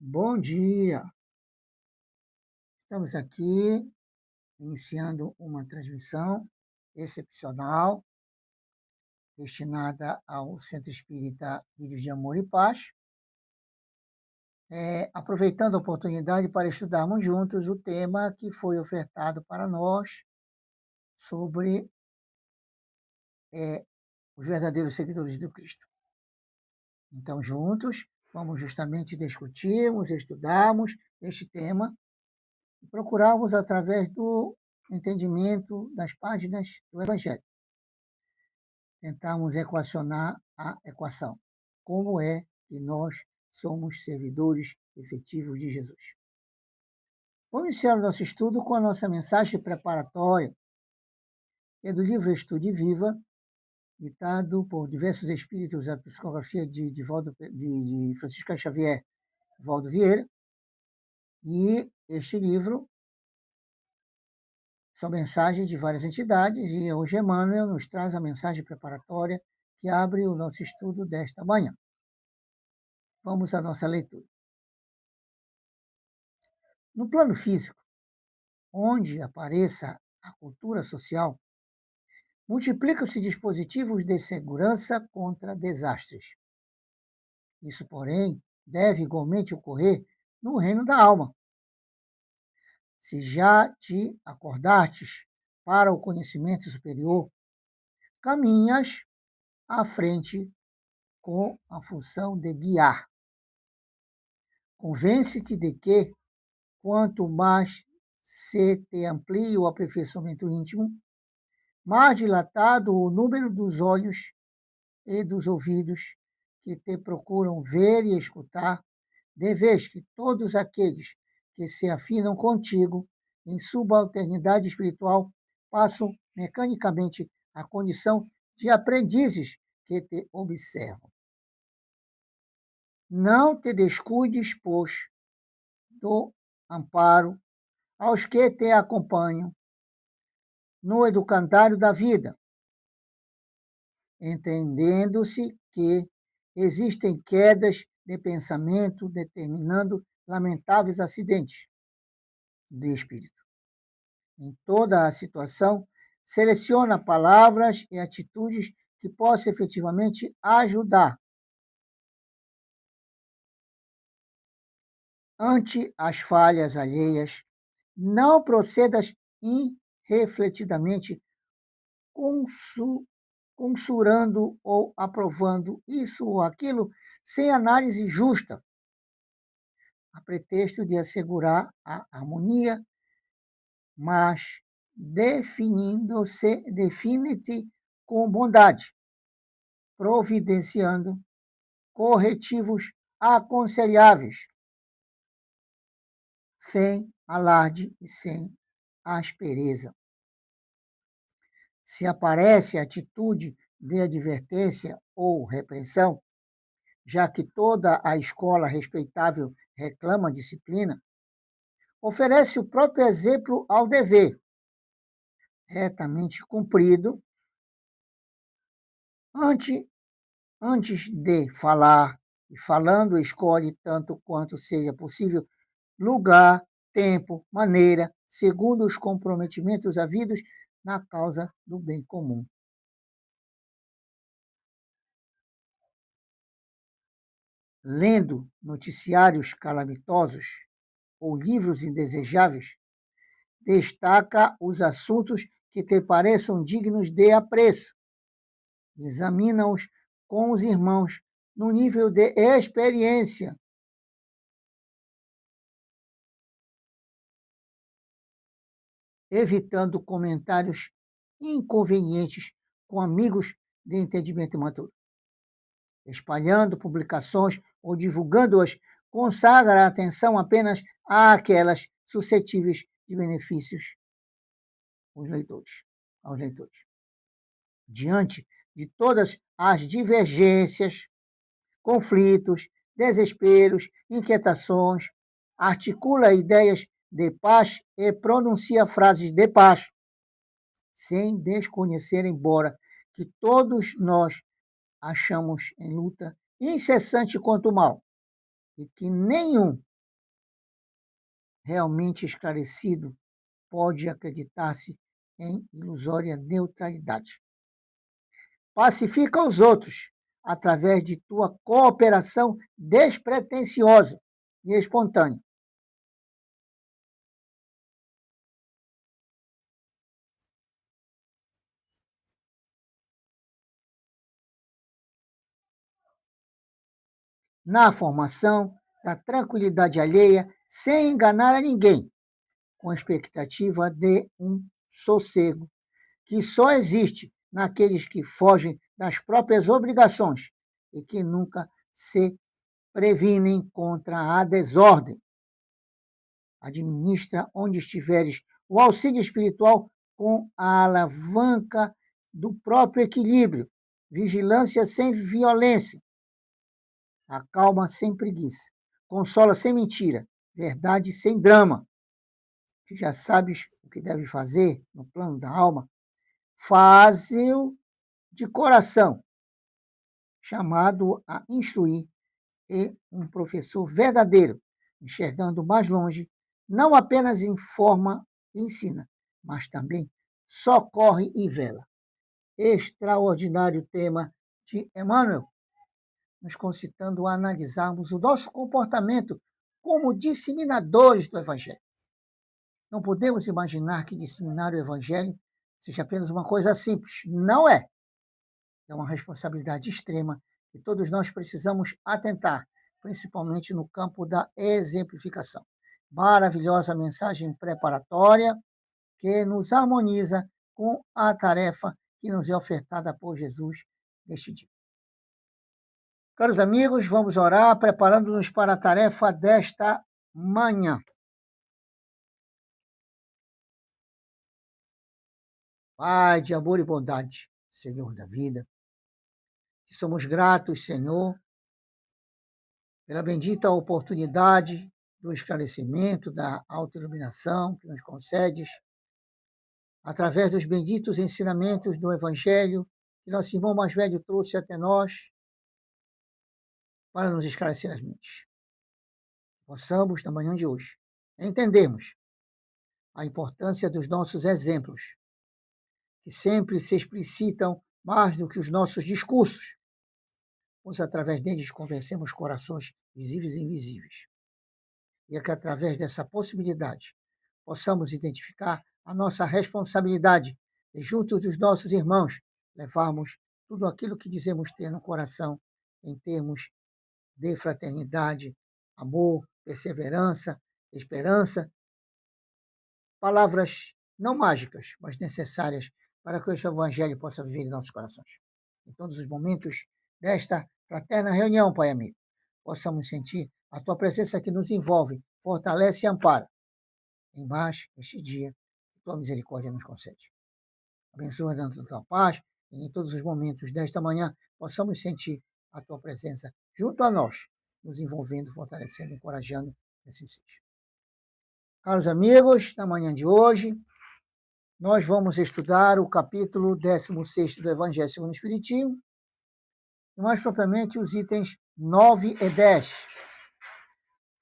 Bom dia! Estamos aqui iniciando uma transmissão excepcional destinada ao Centro Espírita Vídeos de Amor e Paz, aproveitando a oportunidade para estudarmos juntos o tema que foi ofertado para nós sobre os verdadeiros seguidores do Cristo. Então, juntos, vamos justamente discutirmos, estudarmos este tema e procurarmos, através do entendimento das páginas do Evangelho, tentarmos equacionar a equação. Como é que nós somos servidores efetivos de Jesus? Vamos iniciar o nosso estudo com a nossa mensagem preparatória, que é do livro Estude Viva, ditado por diversos espíritos, a psicografia de Francisco Xavier e Valdo Vieira. E este livro são mensagens de várias entidades, e hoje Emmanuel nos traz a mensagem preparatória que abre o nosso estudo desta manhã. Vamos à nossa leitura. No plano físico, onde apareça a cultura social, multiplicam-se dispositivos de segurança contra desastres. Isso, porém, deve igualmente ocorrer no reino da alma. Se já te acordastes para o conhecimento superior, caminhas à frente com a função de guiar. Convence-te de que, quanto mais se te amplia o aperfeiçoamento íntimo, mais dilatado o número dos olhos e dos ouvidos que te procuram ver e escutar, de vez que todos aqueles que se afinam contigo em subalternidade espiritual passam mecanicamente a condição de aprendizes que te observam. Não te descuides, pois, do amparo aos que te acompanham no educandário da vida, entendendo-se que existem quedas de pensamento determinando lamentáveis acidentes do espírito. Em toda a situação, seleciona palavras e atitudes que possam efetivamente ajudar. Ante as falhas alheias, não procedas irrefletidamente consurando ou aprovando isso ou aquilo sem análise justa, a pretexto de assegurar a harmonia, mas define-te com bondade, providenciando corretivos aconselháveis, sem alarde e sem aspereza. Se aparece atitude de advertência ou repreensão, já que toda a escola respeitável reclama disciplina, oferece o próprio exemplo ao dever, retamente cumprido, antes de falar, e falando escolhe tanto quanto seja possível lugar, tempo, maneira, segundo os comprometimentos havidos na causa do bem comum. Lendo noticiários calamitosos ou livros indesejáveis, destaca os assuntos que te pareçam dignos de apreço. Examina-os com os irmãos no nível de experiência. Evitando comentários inconvenientes com amigos de entendimento imaturo. Espalhando publicações ou divulgando-as, consagra a atenção apenas àquelas suscetíveis de benefícios aos leitores. Diante de todas as divergências, conflitos, desesperos, inquietações, articula ideias de paz e pronuncia frases de paz, sem desconhecer, embora que todos nós achamos em luta incessante contra o mal, e que nenhum realmente esclarecido pode acreditar-se em ilusória neutralidade. Pacifica os outros através de tua cooperação despretensiosa e espontânea. Na formação da tranquilidade alheia, sem enganar a ninguém, com a expectativa de um sossego, que só existe naqueles que fogem das próprias obrigações e que nunca se previnem contra a desordem. Administra onde estiveres o auxílio espiritual com a alavanca do próprio equilíbrio, vigilância sem violência, acalma sem preguiça, consola sem mentira, verdade sem drama. Que já sabes o que deve fazer no plano da alma, faze-o de coração, chamado a instruir, e um professor verdadeiro, enxergando mais longe, não apenas informa e ensina, mas também socorre e vela. Extraordinário tema de Emmanuel, nos concitando a analisarmos o nosso comportamento como disseminadores do Evangelho. Não podemos imaginar que disseminar o Evangelho seja apenas uma coisa simples. Não é. É uma responsabilidade extrema que todos nós precisamos atentar, principalmente no campo da exemplificação. Maravilhosa mensagem preparatória que nos harmoniza com a tarefa que nos é ofertada por Jesus neste dia. Caros amigos, vamos orar preparando-nos para a tarefa desta manhã. Pai de amor e bondade, Senhor da vida, te somos gratos, Senhor, pela bendita oportunidade do esclarecimento, da autoiluminação que nos concedes, através dos benditos ensinamentos do Evangelho que nosso irmão mais velho trouxe até nós, para nos esclarecer as mentes. Possamos, na manhã de hoje, entendermos a importância dos nossos exemplos, que sempre se explicitam mais do que os nossos discursos, pois através deles convencemos corações visíveis e invisíveis. E é que através dessa possibilidade possamos identificar a nossa responsabilidade de, junto dos nossos irmãos, levarmos tudo aquilo que dizemos ter no coração em termos de fraternidade, amor, perseverança, esperança, palavras não mágicas, mas necessárias para que o Evangelho possa viver em nossos corações. Em todos os momentos desta fraterna reunião, Pai amigo, possamos sentir a Tua presença que nos envolve, fortalece e ampara. Em mais, este dia, que Tua misericórdia nos concede. Abençoa dentro da Tua paz e em todos os momentos desta manhã possamos sentir a Tua presença junto a nós, nos envolvendo, fortalecendo, encorajando, que assim seja. Caros amigos, na manhã de hoje, nós vamos estudar o capítulo 16º do Evangelho segundo o Espiritismo, e mais propriamente os itens 9 e 10.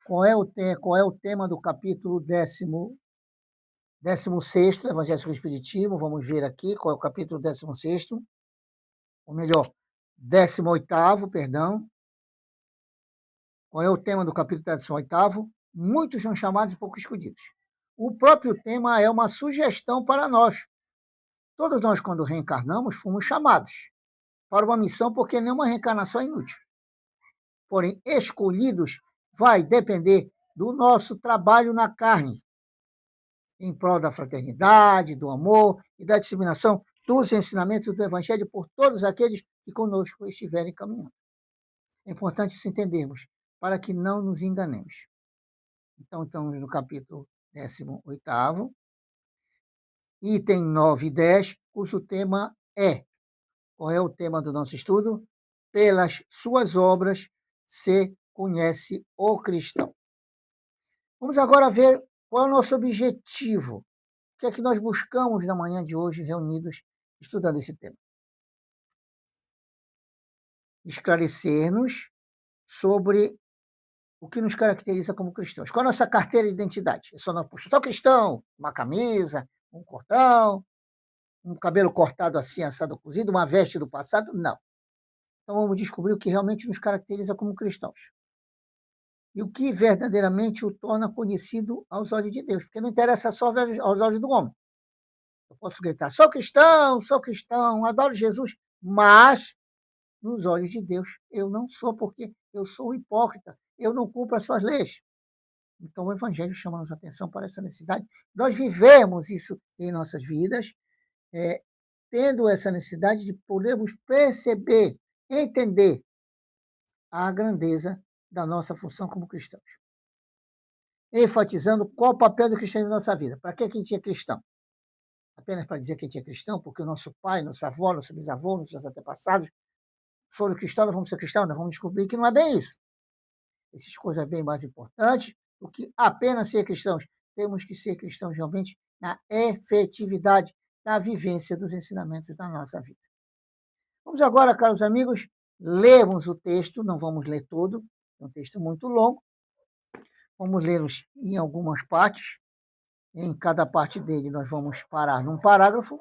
Qual é o tema do capítulo 16º do Evangelho segundo o Espiritismo? Vamos ver aqui qual é o capítulo 16º, ou melhor, 18º, perdão. Qual é o tema do capítulo 18º? Muitos são chamados e poucos escolhidos. O próprio tema é uma sugestão para nós. Todos nós, quando reencarnamos, fomos chamados para uma missão, porque nenhuma reencarnação é inútil. Porém, escolhidos vai depender do nosso trabalho na carne, em prol da fraternidade, do amor e da disseminação dos ensinamentos do Evangelho por todos aqueles que conosco estiverem caminhando. É importante se entendermos, para que não nos enganemos. Então, estamos no capítulo 18º, item 9 e 10, cujo tema é: qual é o tema do nosso estudo? Pelas suas obras se conhece o cristão. Vamos agora ver qual é o nosso objetivo. O que é que nós buscamos na manhã de hoje, reunidos, estudando esse tema? Esclarecer-nos sobre o que nos caracteriza como cristãos. Qual a nossa carteira de identidade? Eu sou cristão, uma camisa, um cordão, um cabelo cortado assim, assado, cozido, uma veste do passado? Não. Então vamos descobrir o que realmente nos caracteriza como cristãos. E o que verdadeiramente o torna conhecido aos olhos de Deus. Porque não interessa só aos olhos do homem. Eu posso gritar, sou cristão, adoro Jesus, mas nos olhos de Deus eu não sou, porque eu sou hipócrita, eu não cumpro as suas leis. Então o Evangelho chama-nos a atenção para essa necessidade. Nós vivemos isso em nossas vidas, tendo essa necessidade de podermos perceber, entender a grandeza da nossa função como cristãos. Enfatizando qual o papel do cristianismo na nossa vida. Para que a gente é cristão? Apenas para dizer que a gente é cristão, porque o nosso pai, nossa avó, nosso bisavô, nossos antepassados foram cristãos, nós vamos ser cristãos, nós vamos descobrir que não é bem isso. Essas coisas bem mais importantes do que apenas ser cristãos. Temos que ser cristãos realmente na efetividade, na vivência dos ensinamentos da nossa vida. Vamos agora, caros amigos, lermos o texto, não vamos ler todo, é um texto muito longo, vamos lê-los em algumas partes, em cada parte dele nós vamos parar num parágrafo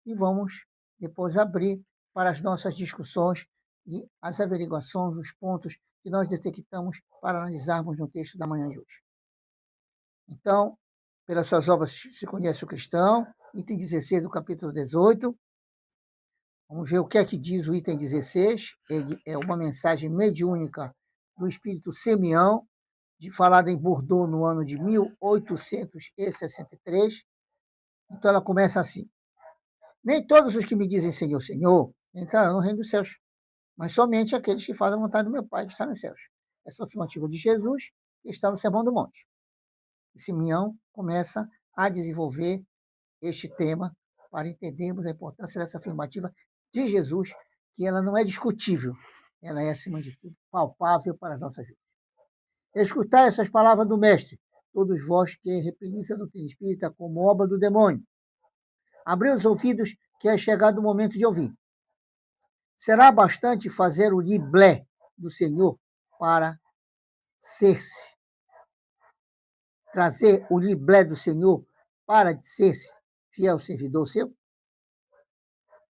e vamos depois abrir para as nossas discussões e as averiguações, os pontos que nós detectamos para analisarmos no texto da manhã de hoje. Então, pelas suas obras se conhece o cristão, item 16 do capítulo 18. Vamos ver o que é que diz o item 16. Ele é uma mensagem mediúnica do espírito Simeão, falada em Bordeaux no ano de 1863. Então, ela começa assim. Nem todos os que me dizem Senhor, Senhor, entrarão no reino dos céus, mas somente aqueles que fazem a vontade do meu Pai que está nos céus. Essa é a afirmativa de Jesus, que está no Sermão do Monte. E Simeão começa a desenvolver este tema para entendermos a importância dessa afirmativa de Jesus, que ela não é discutível, ela é, acima de tudo, palpável para as nossas vidas. Escutai essas palavras do Mestre, todos vós que repelis a doutrina espírita como obra do demônio. Abri os ouvidos, que é chegado o momento de ouvir. Será bastante fazer o liblé do Senhor para ser-se. Trazer o liblé do Senhor para ser-se fiel servidor seu?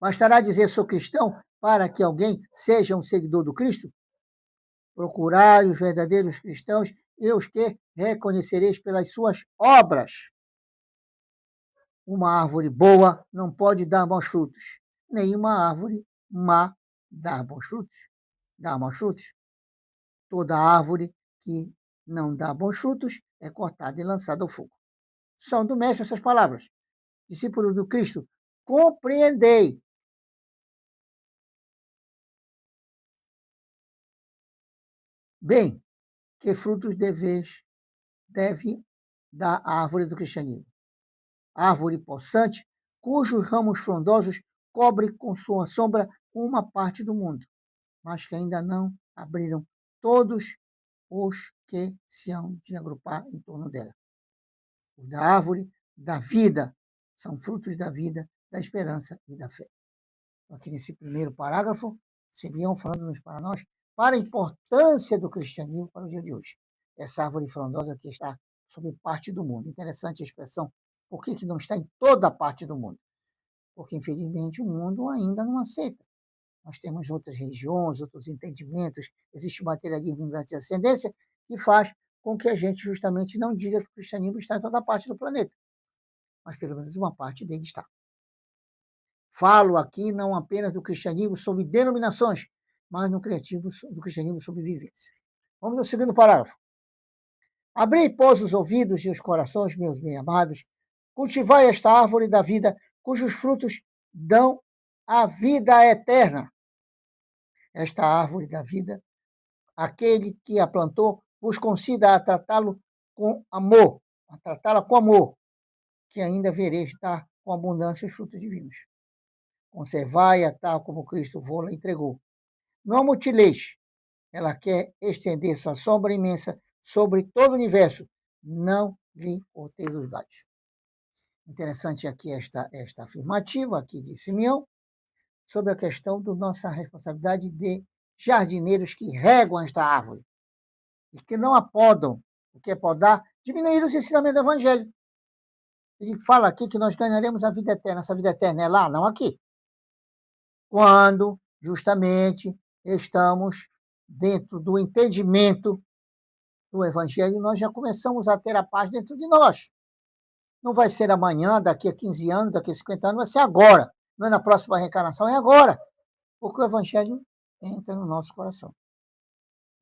Bastará dizer sou cristão para que alguém seja um seguidor do Cristo? Procurai os verdadeiros cristãos e os que reconhecereis pelas suas obras. Uma árvore boa não pode dar bons frutos, nem uma árvore má dar bons frutos. Dá maus frutos. Toda árvore que não dá bons frutos é cortada e lançada ao fogo. São do Mestre essas palavras. Discípulos do Cristo, compreendei. Bem, que frutos deve dar a árvore do cristianismo? Árvore possante, cujos ramos frondosos cobrem com sua sombra uma parte do mundo, mas que ainda não abriram todos os que se hão de agrupar em torno dela. Os da árvore da vida são frutos da vida, da esperança e da fé. Aqui nesse primeiro parágrafo, Simeão falando-nos para nós para a importância do cristianismo para o dia de hoje. Essa árvore frondosa que está sobre parte do mundo. Interessante a expressão. Por que não está em toda parte do mundo? Porque, infelizmente, o mundo ainda não aceita. Nós temos outras religiões, outros entendimentos, existe o materialismo em grande ascendência, que faz com que a gente justamente não diga que o cristianismo está em toda parte do planeta. Mas pelo menos uma parte dele está. Falo aqui não apenas do cristianismo sob denominações, mas no do cristianismo sob vivência. Vamos ao segundo parágrafo. Abri, pois, os ouvidos e os corações, meus bem-amados, cultivai esta árvore da vida, cujos frutos dão a vida eterna. Esta árvore da vida, aquele que a plantou, vos conceda a tratá-lo com amor, a tratá-la com amor, que ainda vereis dar com abundância os frutos divinos. Conservai-a tal como Cristo vos entregou. Não a mutileis. Ela quer estender sua sombra imensa sobre todo o universo. Não lhe corteis os galhos. Interessante aqui esta afirmativa aqui de Simeão sobre a questão da nossa responsabilidade de jardineiros que regam esta árvore. e que não apodam o que é podar, diminuir os ensinamentos do Evangelho. Ele fala aqui que nós ganharemos a vida eterna. Essa vida eterna é lá, não aqui. Quando, justamente, estamos dentro do entendimento do Evangelho, nós já começamos a ter a paz dentro de nós. Não vai ser amanhã, daqui a 15 anos, daqui a 50 anos, vai ser agora. Não é na próxima reencarnação, é agora. Porque o Evangelho entra no nosso coração.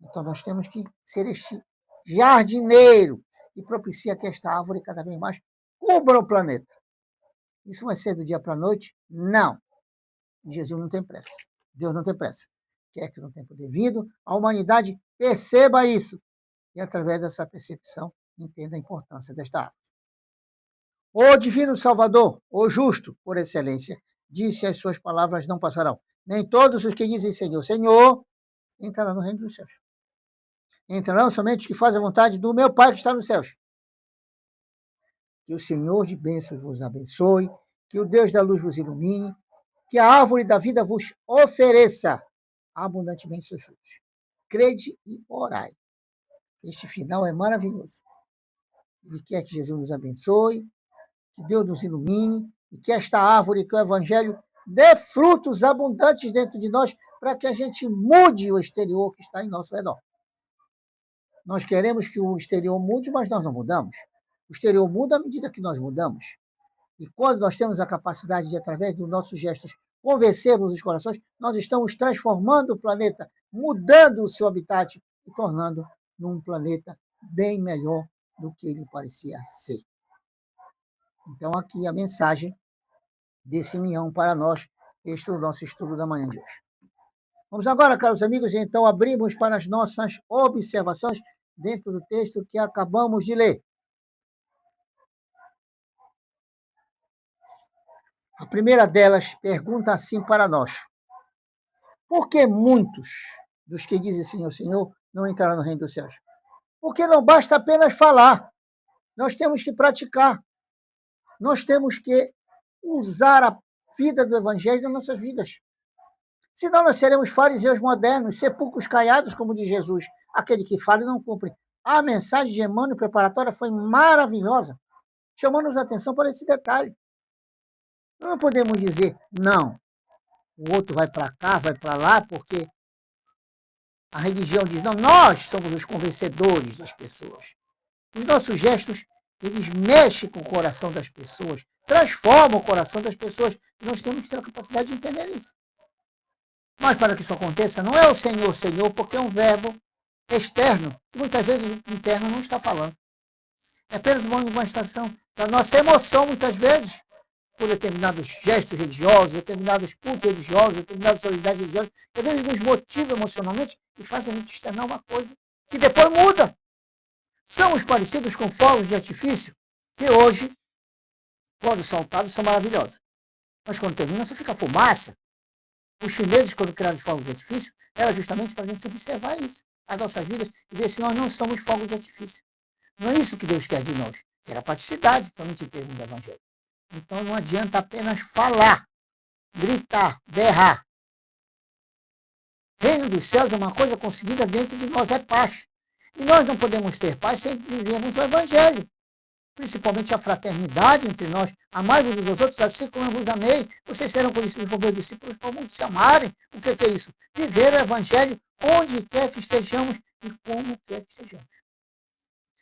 Então nós temos que ser este jardineiro que propicia que esta árvore cada vez mais cubra o planeta. Isso vai ser do dia para a noite? Não. Jesus não tem pressa. Deus não tem pressa. Quer que no tempo devido a humanidade perceba isso. E através dessa percepção entenda a importância desta árvore. O divino Salvador, o justo por excelência, disse: as suas palavras não passarão. Nem todos os que dizem Senhor, Senhor, entrarão no reino dos céus. Entrarão somente os que fazem a vontade do meu Pai que está nos céus. Que o Senhor de bênçãos vos abençoe, que o Deus da luz vos ilumine, que a árvore da vida vos ofereça abundantemente seus frutos. Crede e orai. Este final é maravilhoso. Ele quer que Jesus nos abençoe, que Deus nos ilumine e que esta árvore, que é o Evangelho, dê frutos abundantes dentro de nós para que a gente mude o exterior que está em nosso redor. Nós queremos que o exterior mude, mas nós não mudamos. O exterior muda à medida que nós mudamos. E quando nós temos a capacidade de, através dos nossos gestos, convencermos os corações, nós estamos transformando o planeta, mudando o seu habitat e tornando num planeta bem melhor do que ele parecia ser. Então, aqui a mensagem desse Mião para nós, este é o nosso estudo da manhã de hoje. Vamos agora, caros amigos, então abrimos para as nossas observações dentro do texto que acabamos de ler. A primeira delas pergunta assim para nós: por que muitos dos que dizem Senhor, Senhor, não entrarão no reino dos céus? Porque não basta apenas falar, nós temos que praticar, nós temos que usar a vida do Evangelho nas nossas vidas. Senão nós seremos fariseus modernos, sepulcros caiados, como diz Jesus, aquele que fala e não cumpre. A mensagem de Emmanuel preparatória foi maravilhosa, chamando-nos a atenção para esse detalhe. Não podemos dizer, não, o outro vai para cá, vai para lá, porque a religião diz, não, nós somos os convencedores das pessoas. Os nossos gestos, eles mexem com o coração das pessoas, transformam o coração das pessoas. E nós temos que ter a capacidade de entender isso. Mas para que isso aconteça, não é o Senhor, Senhor, porque é um verbo externo, que muitas vezes o interno não está falando. É apenas uma manifestação da nossa emoção, muitas vezes, por determinados gestos religiosos, determinados cultos religiosos, determinadas solenidades religiosas, que às vezes nos motiva emocionalmente e faz a gente externar uma coisa que depois muda. Somos parecidos com fogos de artifício, que hoje, quando soltados, são maravilhosos. Mas quando termina, só fica fumaça. Os chineses, quando criaram os fogos de artifício, era justamente para a gente observar isso, as nossas vidas, e ver se nós não somos fogos de artifício. Não é isso que Deus quer de nós. Quer a praticidade, principalmente em termos do Evangelho. Então não adianta apenas falar, gritar, berrar. Reino dos céus é uma coisa conseguida dentro de nós, é paz. E nós não podemos ter paz sem vivermos o Evangelho. Principalmente a fraternidade entre nós. Amai-vos uns aos outros, assim como eu vos amei. Vocês serão conhecidos como meus discípulos, como se amarem. O que é isso? Viver o Evangelho onde quer que estejamos e como quer que estejamos.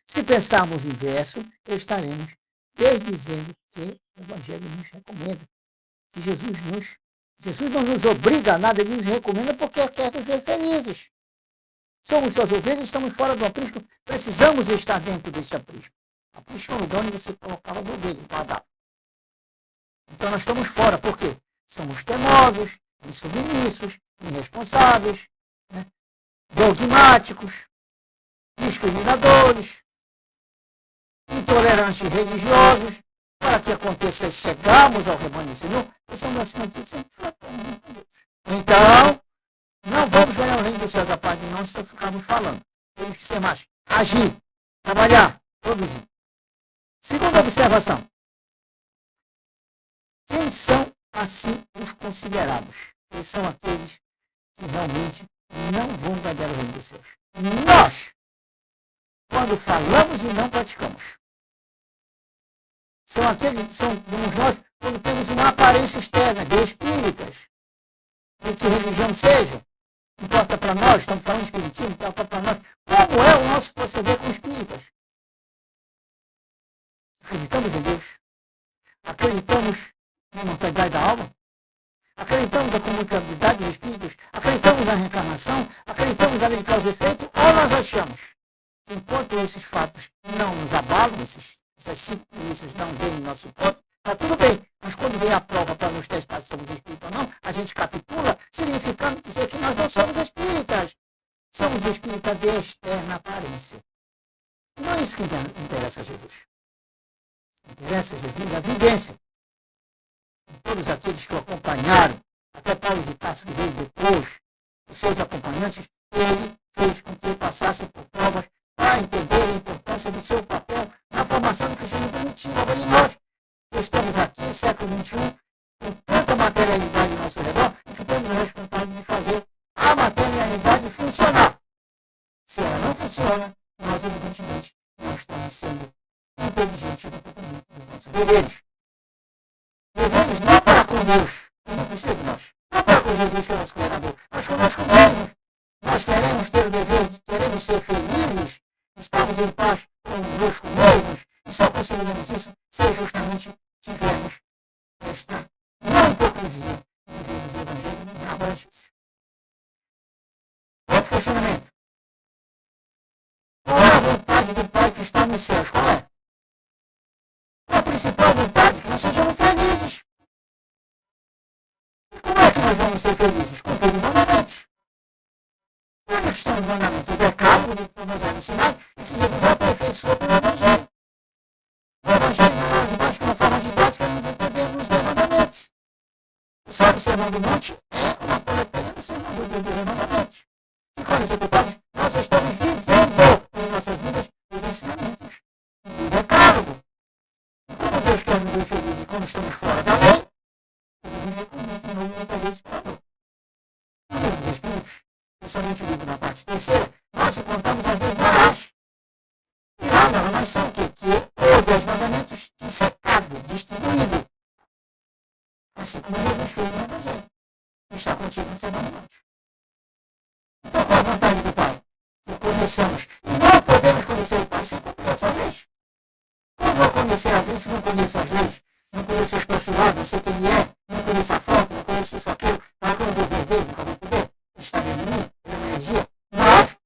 Se pensarmos inverso, estaremos desdizendo que o Evangelho nos recomenda. Que Jesus não nos obriga a nada, ele nos recomenda porque quer nos ver felizes. Somos suas ovelhas, estamos fora do aprisco, precisamos estar dentro deste aprisco. Aprisco é o lugar onde você colocava as ovelhas, guardava. Então nós estamos fora, por quê? Somos teimosos, insubmissos, irresponsáveis, né? Dogmáticos, discriminadores, intolerantes religiosos. Para que aconteça chegarmos ao rebanho do Senhor, precisamos acima de tudo sempre fraternos com Deus. Então, não vamos ganhar o reino dos céus a parte de nós se ficarmos falando. Temos que ser mais, agir, trabalhar, produzir. Segunda observação. Quem são, assim, os considerados? Quem são aqueles que realmente não vão ganhar o reino dos céus? Nós! quando falamos e não praticamos. Somos nós quando temos uma aparência externa de espíritas, de que religião seja. Importa para nós, estamos falando de espiritismo, importa para nós como é o nosso proceder com espíritas. Acreditamos em Deus? Acreditamos na imortalidade da alma? Acreditamos na comunicabilidade dos espíritos? Acreditamos na reencarnação? Acreditamos na lei de causa e efeito? Ou nós achamos que enquanto esses fatos não nos abalam, essas 5 premissas não vêm em nosso ponto, está tudo bem. Mas quando vem a prova para nos testar se somos espíritas ou não, a gente capitula, significando dizer que nós não somos espíritas. Somos espíritas de externa aparência. Não é isso que interessa a Jesus. Interessa a Jesus a vivência. Todos aqueles que o acompanharam, até Paulo de Tarso que veio depois, os seus acompanhantes, ele fez com que passassem por provas para entender a importância do seu papel na formação do cristianismo primitivo. Agora, nós que estamos aqui, século XXI, com tanta materialidade ao nosso redor, e que temos a responsabilidade de fazer a materialidade funcionar. Se ela não funciona, nós, evidentemente, não estamos sendo inteligentes no cumprimento dos nossos deveres. Deveres não para com Deus, que não precisa de nós. Não para com Jesus, que é nosso Criador, mas conosco mesmos. Nós queremos ter o dever, queremos ser felizes, estamos em paz conosco mesmos, e só conseguiremos isso se justamente tivermos esta não hipocrisia de vivermos o Evangelho na abrangência. Outro questionamento. Qual é a vontade do Pai que está nos céus? Qual é? A principal vontade, que nós sejamos felizes. E como é que nós vamos ser felizes? Cumprindo mandamentos. Não é uma questão de mandamento. O decálogo de Moisés Sinai e que Jesus aperfeiçoou pelo Evangelho. O Evangelho não é mais que uma forma didática que nos entendemos dos mandamentos. O Sermão do Sermão do Monte é uma coletânea do Sermão dos Mandamentos. E quando executados, nós estamos vivendo em nossas vidas os ensinamentos do decálogo. Como Deus quer nos ver felizes quando estamos fora da lei, Ele nos recomenda de novo muitas vezes para a dor. No livro dos Espíritos, principalmente o livro da parte terceira, nós encontramos as leis morais. E lá na relação o quê? Que é o 10 mandamentos dissecado, distribuído. Assim como Jesus fez no Evangelho. Que está contigo no Sermão do Monte. Então qual a vontade do Pai? Que conheçamos. E não podemos conhecer o Pai sem cumprir as suas leis. Como vou conhecer alguém se não conheço as leis? Não conheço os postulados, não sei quem ele é, não conheço a foto, não conheço isso, aquilo. Para que eu não vou ver dele, nunca vou poder. Está dentro de mim, ele é uma energia. Mas,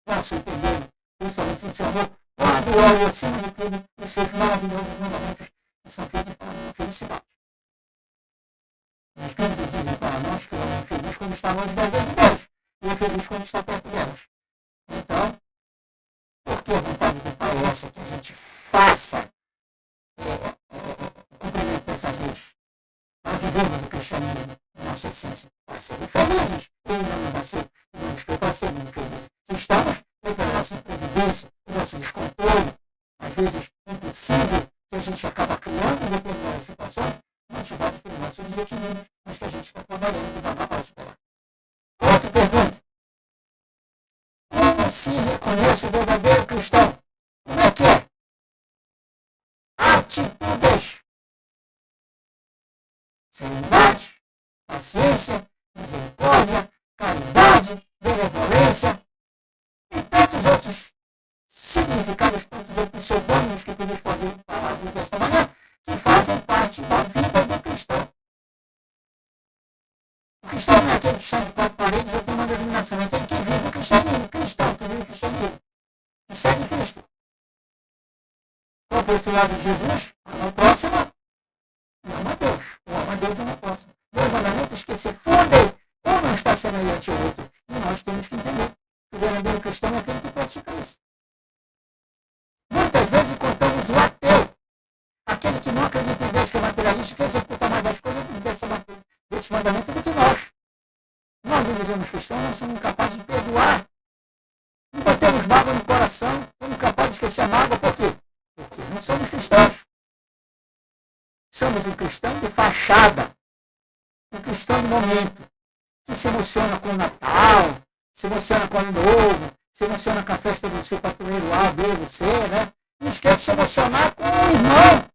posso entender, principalmente se o Senhor, quando olho acima de tudo os seus maravilhosos mandamentos que são feitos para a minha felicidade. Os Espíritos dizem para nós que o homem é feliz quando está longe das leis de Deus e é feliz quando está perto delas. Então, porque a vontade do Pai é essa, que a gente faça o cumprimento dessas leis, para vivermos o cristianismo, nossa essência, para sermos felizes. Ele não nos nasceu, ele não nos criou para sermos infelizes. Se estamos, é pela nossa imprevidência, pelo nosso descontrole, às vezes impossível, que a gente acaba criando em determinadas situações, motivados pelos nossos desequilíbrios, mas que a gente está trabalhando devagar para superar. Outra pergunta. Como se reconhece o verdadeiro cristão? Como é que é? Atitudes. Serenidade, paciência, misericórdia, caridade, benevolência e tantos outros significados, tantos outros pseudônimos que podemos fazer para luz desta manhã, que fazem parte da vida do cristão. O cristão não é aquele que está de 4 paredes ou tem uma denominação, é aquele que vive o cristianismo, o cristão que vive o cristianismo, que segue Cristo. Qual é o lado de Jesus? Ama o próximo e ama a Deus. O ama a Deus e ama o próximo. 2 mandamentos que se fundem, um não está semelhante ao outro. E nós temos que entender que o verdadeiro cristão é aquele que pratica isso. Muitas vezes encontramos o ateu, aquele que não acredita em Deus, que é materialista, que executa mais as coisas desse mandamento do que nós. Nós, dizemos cristãos, não somos incapazes de perdoar. Não temos mágoa no coração, somos incapazes de esquecer a mágoa. Por quê? Porque não somos cristãos. Somos um cristão de fachada, um cristão de momento, que se emociona com o Natal, se emociona com o Ano Novo, se emociona com a festa do seu patrulheiro A, B, C, né? E esquece de se emocionar com o irmão.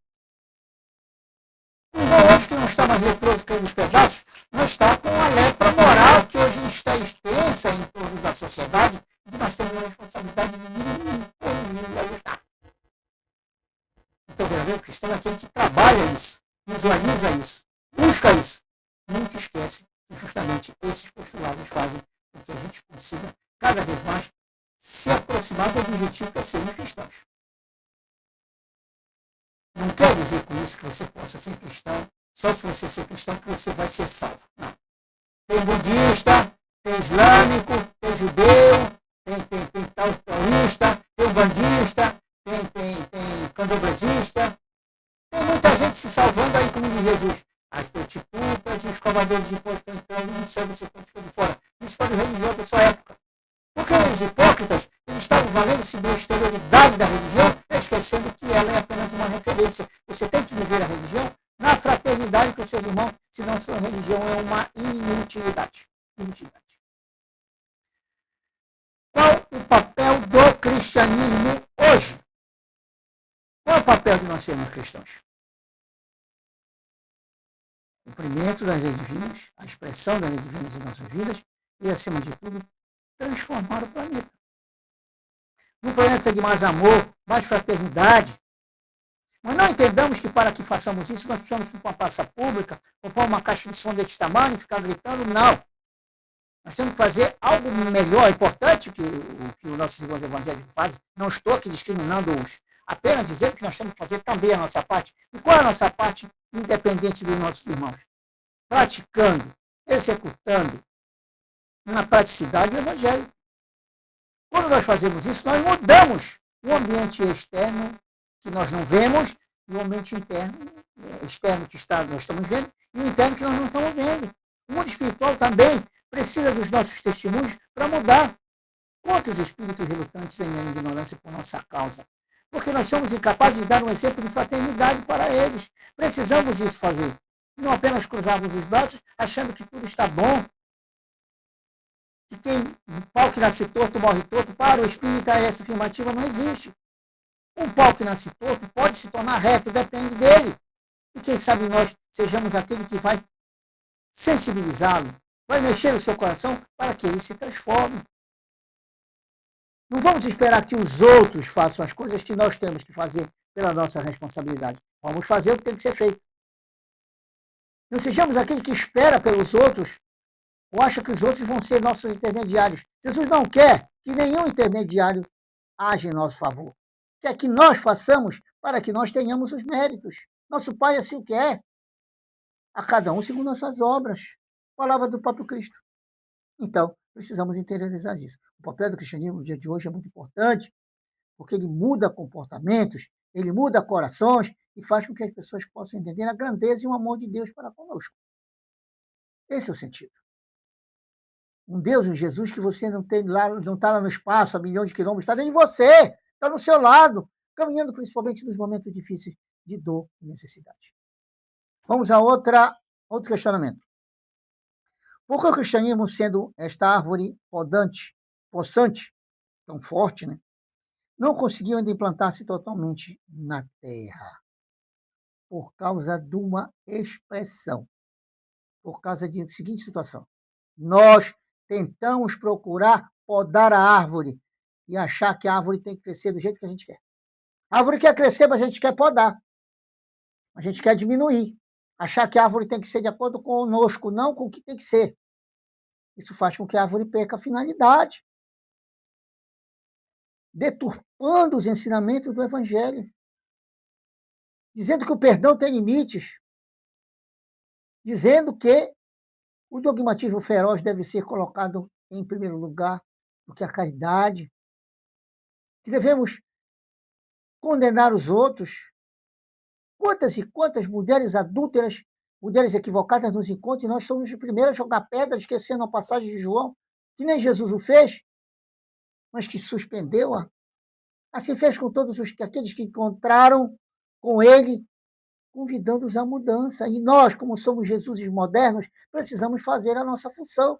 O irmão hoje que não está mais leproso caindo dos pedaços, não está com a lepra moral que hoje está extensa em torno da sociedade, e nós temos a responsabilidade de diminuir e ajustar. Então, o verdadeiro cristão é aquele que trabalha isso, visualiza isso, busca isso. Nunca esquece que justamente esses postulados fazem com que a gente consiga cada vez mais se aproximar do objetivo que é sermos cristãos. Não quer dizer com isso que você possa ser cristão, só se você ser cristão que você vai ser salvo. Não. Tem budista, tem islâmico, tem judeu, tem taoísta, tem umbandista, tem candomblessista. Tem muita gente se salvando aí, como diz Jesus. As prostitutas e os cobradores de imposto estão entrando no céu, vocês estão ficando fora. Isso foi religião da sua época. Porque os hipócritas, eles estavam valendo-se da exterioridade da religião, esquecendo que ela é apenas uma referência. Você tem que viver a religião na fraternidade com os seus irmãos, senão sua religião é uma inutilidade. Qual o papel do cristianismo hoje? Qual é o papel de nós sermos cristãos? O cumprimento das leis divinas, a expressão das leis divinas em nossas vidas e, acima de tudo, transformar o planeta. Um planeta de mais amor, mais fraternidade. Mas não entendamos que para que façamos isso, nós precisamos ir para uma praça pública, comprar uma caixa de som desse tamanho e ficar gritando. Não. Nós temos que fazer algo melhor, importante que os nossos irmãos evangélicos fazem. Não estou aqui discriminando-os. Apenas dizendo que nós temos que fazer também a nossa parte. E qual é a nossa parte, independente dos nossos irmãos? Praticando, executando, na praticidade do evangelho. Quando nós fazemos isso, nós mudamos o ambiente externo que nós não vemos e o ambiente externo que nós estamos vendo e o interno que nós não estamos vendo. O mundo espiritual também precisa dos nossos testemunhos para mudar. Quantos espíritos relutantes em ignorância por nossa causa? Porque nós somos incapazes de dar um exemplo de fraternidade para eles. Precisamos isso fazer. Não apenas cruzarmos os braços achando que tudo está bom. Que quem pau que nasce torto morre torto. Para o espírita essa afirmativa não existe. Um pau que nasce torto pode se tornar reto, depende dele. E quem sabe nós sejamos aquele que vai sensibilizá-lo, vai mexer o seu coração para que ele se transforme. Não vamos esperar que os outros façam as coisas que nós temos que fazer pela nossa responsabilidade. Vamos fazer o que tem que ser feito. Não sejamos aquele que espera pelos outros ou acha que os outros vão ser nossos intermediários. Jesus não quer que nenhum intermediário age em nosso favor. Quer que nós façamos para que nós tenhamos os méritos. Nosso Pai assim o quer. A cada um segundo as suas obras. Palavra do próprio Cristo. Então, precisamos interiorizar isso. O papel do cristianismo no dia de hoje é muito importante, porque ele muda comportamentos, ele muda corações e faz com que as pessoas possam entender a grandeza e o amor de Deus para conosco. Esse é o sentido. Um Deus, um Jesus que você não tem lá, não está lá no espaço, a milhões de quilômetros, está dentro de você, está no seu lado, caminhando principalmente nos momentos difíceis de dor e necessidade. Vamos a outro questionamento. Por que o cristianismo, sendo esta árvore possante, tão forte, né, não conseguiu ainda implantar-se totalmente na terra? Por causa de uma expressão. Por causa da seguinte situação. Nós tentamos procurar podar a árvore e achar que a árvore tem que crescer do jeito que a gente quer. A árvore quer crescer, mas a gente quer podar. A gente quer diminuir. Achar que a árvore tem que ser de acordo conosco, não com o que tem que ser. Isso faz com que a árvore perca a finalidade, deturpando os ensinamentos do Evangelho, dizendo que o perdão tem limites, dizendo que o dogmatismo feroz deve ser colocado em primeiro lugar do que a caridade, que devemos condenar os outros. Quantas e quantas mulheres adúlteras, mulheres equivocadas nos encontram, e nós somos os primeiros a jogar pedra, esquecendo a passagem de João, que nem Jesus o fez, mas que suspendeu-a. Assim fez com todos aqueles que encontraram com ele, convidando-os à mudança. E nós, como somos Jesuses modernos, precisamos fazer a nossa função.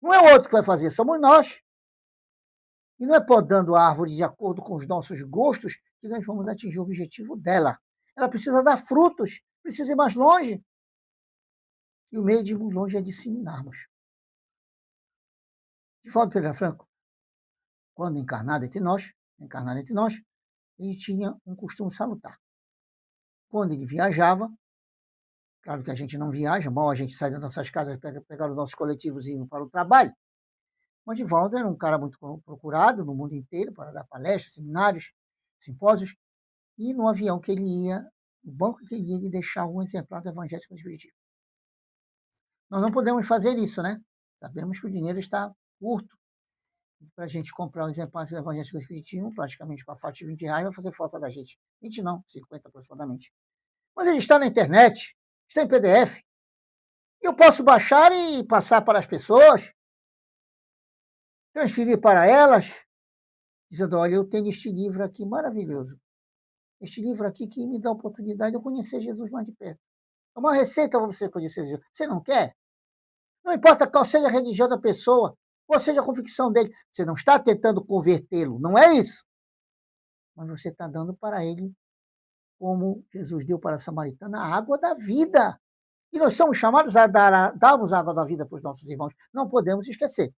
Não é o outro que vai fazer, somos nós. E não é podando a árvore de acordo com os nossos gostos que nós vamos atingir o objetivo dela. Ela precisa dar frutos, precisa ir mais longe. E o meio de ir mais longe é disseminarmos. Divaldo Pereira Franco, quando encarnado entre nós, ele tinha um costume salutar. Quando ele viajava, claro que a gente não viaja, mal a gente sai das nossas casas, pegar os nossos coletivos e ir para o trabalho, mas Divaldo era um cara muito procurado no mundo inteiro para dar palestras, seminários, simpósios, e no avião que ele ia, no banco que ele ia, ele deixava um exemplar do Evangelho segundo o Espiritismo. Nós não podemos fazer isso, né? Sabemos que o dinheiro está curto. Para a gente comprar um exemplar do Evangelho segundo o Espiritismo, praticamente com a faixa de R$ 20, vai fazer falta da gente. 20 não, 50 aproximadamente. Mas ele está na internet, está em PDF. Eu posso baixar e passar para as pessoas, transferir para elas, dizendo, olha, eu tenho este livro aqui maravilhoso. Este livro aqui que me dá a oportunidade de eu conhecer Jesus mais de perto. É uma receita para você conhecer Jesus. Você não quer? Não importa qual seja a religião da pessoa, qual seja a convicção dele. Você não está tentando convertê-lo, não é isso. Mas você está dando para ele, como Jesus deu para a samaritana, a água da vida. E nós somos chamados a darmos a água da vida para os nossos irmãos. Não podemos esquecer.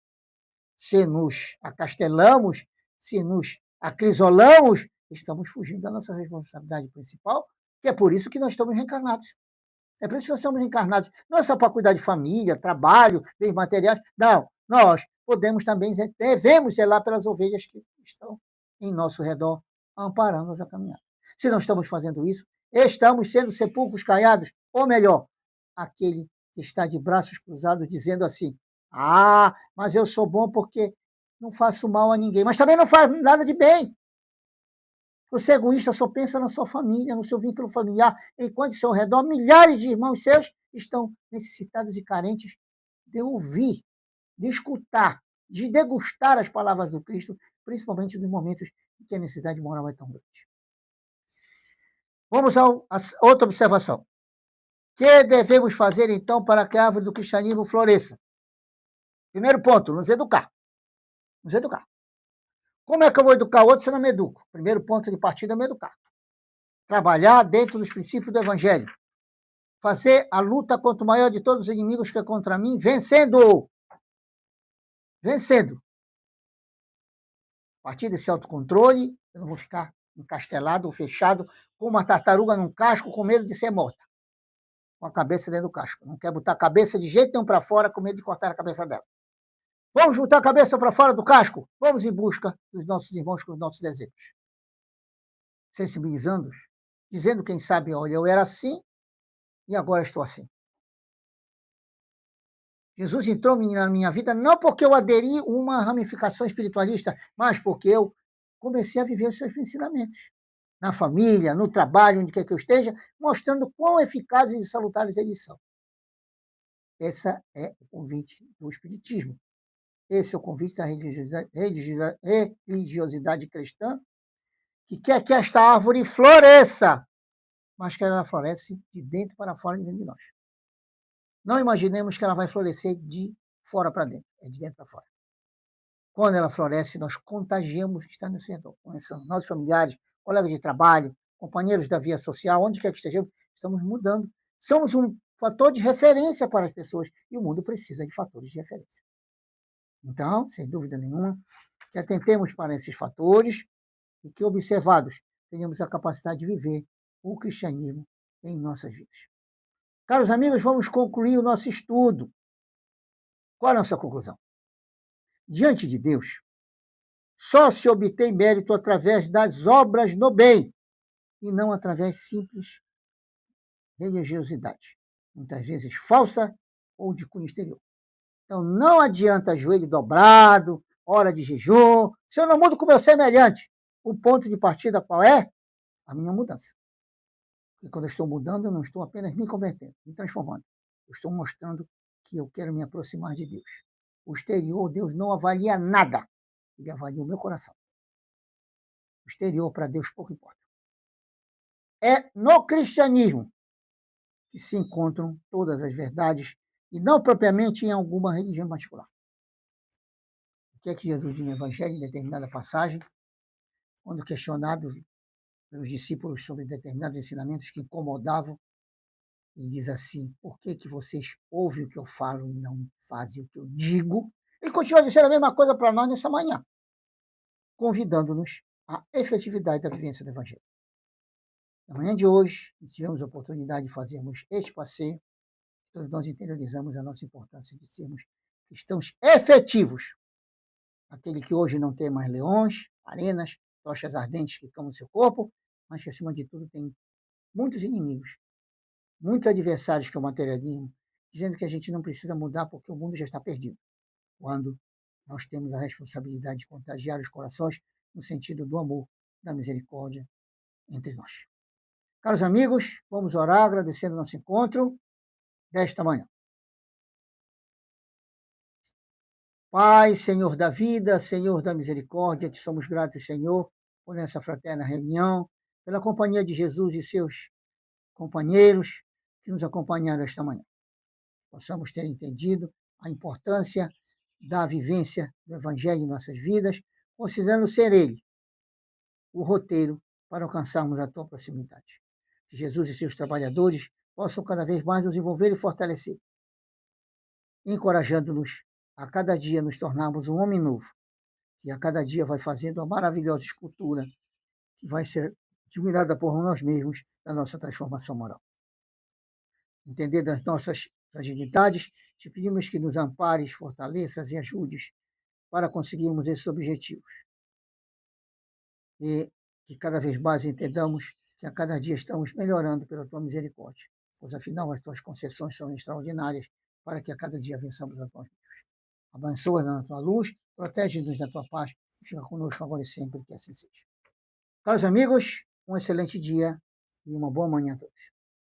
Se nos acastelamos, se nos acrisolamos, estamos fugindo da nossa responsabilidade principal, que é por isso que nós estamos reencarnados. É por isso que nós somos encarnados. Não é só para cuidar de família, trabalho, bens materiais. Não. Nós podemos também, devemos zelar pelas ovelhas que estão em nosso redor, amparando-nos a caminhar. Se não estamos fazendo isso, estamos sendo sepulcros caiados, ou melhor, aquele que está de braços cruzados dizendo assim, mas eu sou bom porque não faço mal a ninguém, mas também não faz nada de bem. Você é egoísta, só pensa na sua família, no seu vínculo familiar, enquanto ao seu redor milhares de irmãos seus estão necessitados e carentes de ouvir, de escutar, de degustar as palavras do Cristo, principalmente nos momentos em que a necessidade moral é tão grande. Vamos a outra observação. O que devemos fazer, então, para que a árvore do cristianismo floresça? Primeiro ponto, nos educar. Nos educar. Como é que eu vou educar outro se eu não me educo? Primeiro ponto de partida é me educar. Trabalhar dentro dos princípios do Evangelho. Fazer a luta contra o maior de todos os inimigos que é contra mim, vencendo. Vencendo. A partir desse autocontrole, eu não vou ficar encastelado ou fechado como uma tartaruga num casco com medo de ser morta. Com a cabeça dentro do casco. Não quer botar a cabeça de jeito nenhum para fora com medo de cortar a cabeça dela. Vamos botar a cabeça para fora do casco? Vamos em busca dos nossos irmãos com os nossos desejos. Sensibilizando-os, dizendo, quem sabe, olha, eu era assim e agora estou assim. Jesus entrou na minha vida não porque eu aderi a uma ramificação espiritualista, mas porque eu comecei a viver os seus ensinamentos. Na família, no trabalho, onde quer que eu esteja, mostrando quão eficazes e salutares eles são. Esse é o convite do Espiritismo. Esse é o convite da religiosidade cristã, que quer que esta árvore floresça, mas que ela floresce de dentro para fora e dentro de nós. Não imaginemos que ela vai florescer de fora para dentro, é de dentro para fora. Quando ela floresce, nós contagiamos o que está no centro, começando nossos familiares, colegas de trabalho, companheiros da via social, onde quer que estejamos, estamos mudando. Somos um fator de referência para as pessoas e o mundo precisa de fatores de referência. Então, sem dúvida nenhuma, que atentemos para esses fatores e que, observados, tenhamos a capacidade de viver o cristianismo em nossas vidas. Caros amigos, vamos concluir o nosso estudo. Qual é a nossa conclusão? Diante de Deus, só se obtém mérito através das obras no bem e não através de simples religiosidade, muitas vezes falsa ou de cunho exterior. Então, não adianta joelho dobrado, hora de jejum, se eu não mudo com o meu semelhante. O ponto de partida qual é? A minha mudança. E quando eu estou mudando, eu não estou apenas me convertendo, me transformando. Eu estou mostrando que eu quero me aproximar de Deus. O exterior, Deus não avalia nada. Ele avalia o meu coração. O exterior, para Deus, pouco importa. É no cristianismo que se encontram todas as verdades e não propriamente em alguma religião particular. O que é que Jesus diz no Evangelho, em determinada passagem, quando questionado pelos discípulos sobre determinados ensinamentos que incomodavam, ele diz assim: por que, que vocês ouvem o que eu falo e não fazem o que eu digo? Ele continua dizendo a mesma coisa para nós nessa manhã, convidando-nos à efetividade da vivência do Evangelho. Na manhã de hoje, tivemos a oportunidade de fazermos este passeio, todos nós interiorizamos a nossa importância de sermos cristãos efetivos. Aquele que hoje não tem mais leões, arenas, tochas ardentes que queimam seu corpo, mas que, acima de tudo, tem muitos inimigos, muitos adversários que é o materialismo, dizendo que a gente não precisa mudar porque o mundo já está perdido. Quando nós temos a responsabilidade de contagiar os corações no sentido do amor, da misericórdia entre nós. Caros amigos, vamos orar agradecendo o nosso encontro desta manhã. Pai, Senhor da vida, Senhor da misericórdia, te somos gratos, Senhor, por essa fraterna reunião, pela companhia de Jesus e seus companheiros que nos acompanharam esta manhã. Possamos ter entendido a importância da vivência do Evangelho em nossas vidas, considerando ser ele o roteiro para alcançarmos a tua proximidade. Que Jesus e seus trabalhadores possam cada vez mais nos envolver e fortalecer, encorajando-nos a cada dia nos tornarmos um homem novo, que a cada dia vai fazendo a maravilhosa escultura que vai ser admirada por nós mesmos da nossa transformação moral. Entendendo as nossas fragilidades, te pedimos que nos ampares, fortaleças e ajudes para conseguirmos esses objetivos. E que cada vez mais entendamos que a cada dia estamos melhorando pela tua misericórdia, pois afinal as tuas concessões são extraordinárias para que a cada dia vençamos a tua luz. Abençoa-nos na tua luz, protege-nos na tua paz e fica conosco agora e sempre, que assim seja. Caros amigos, um excelente dia e uma boa manhã a todos.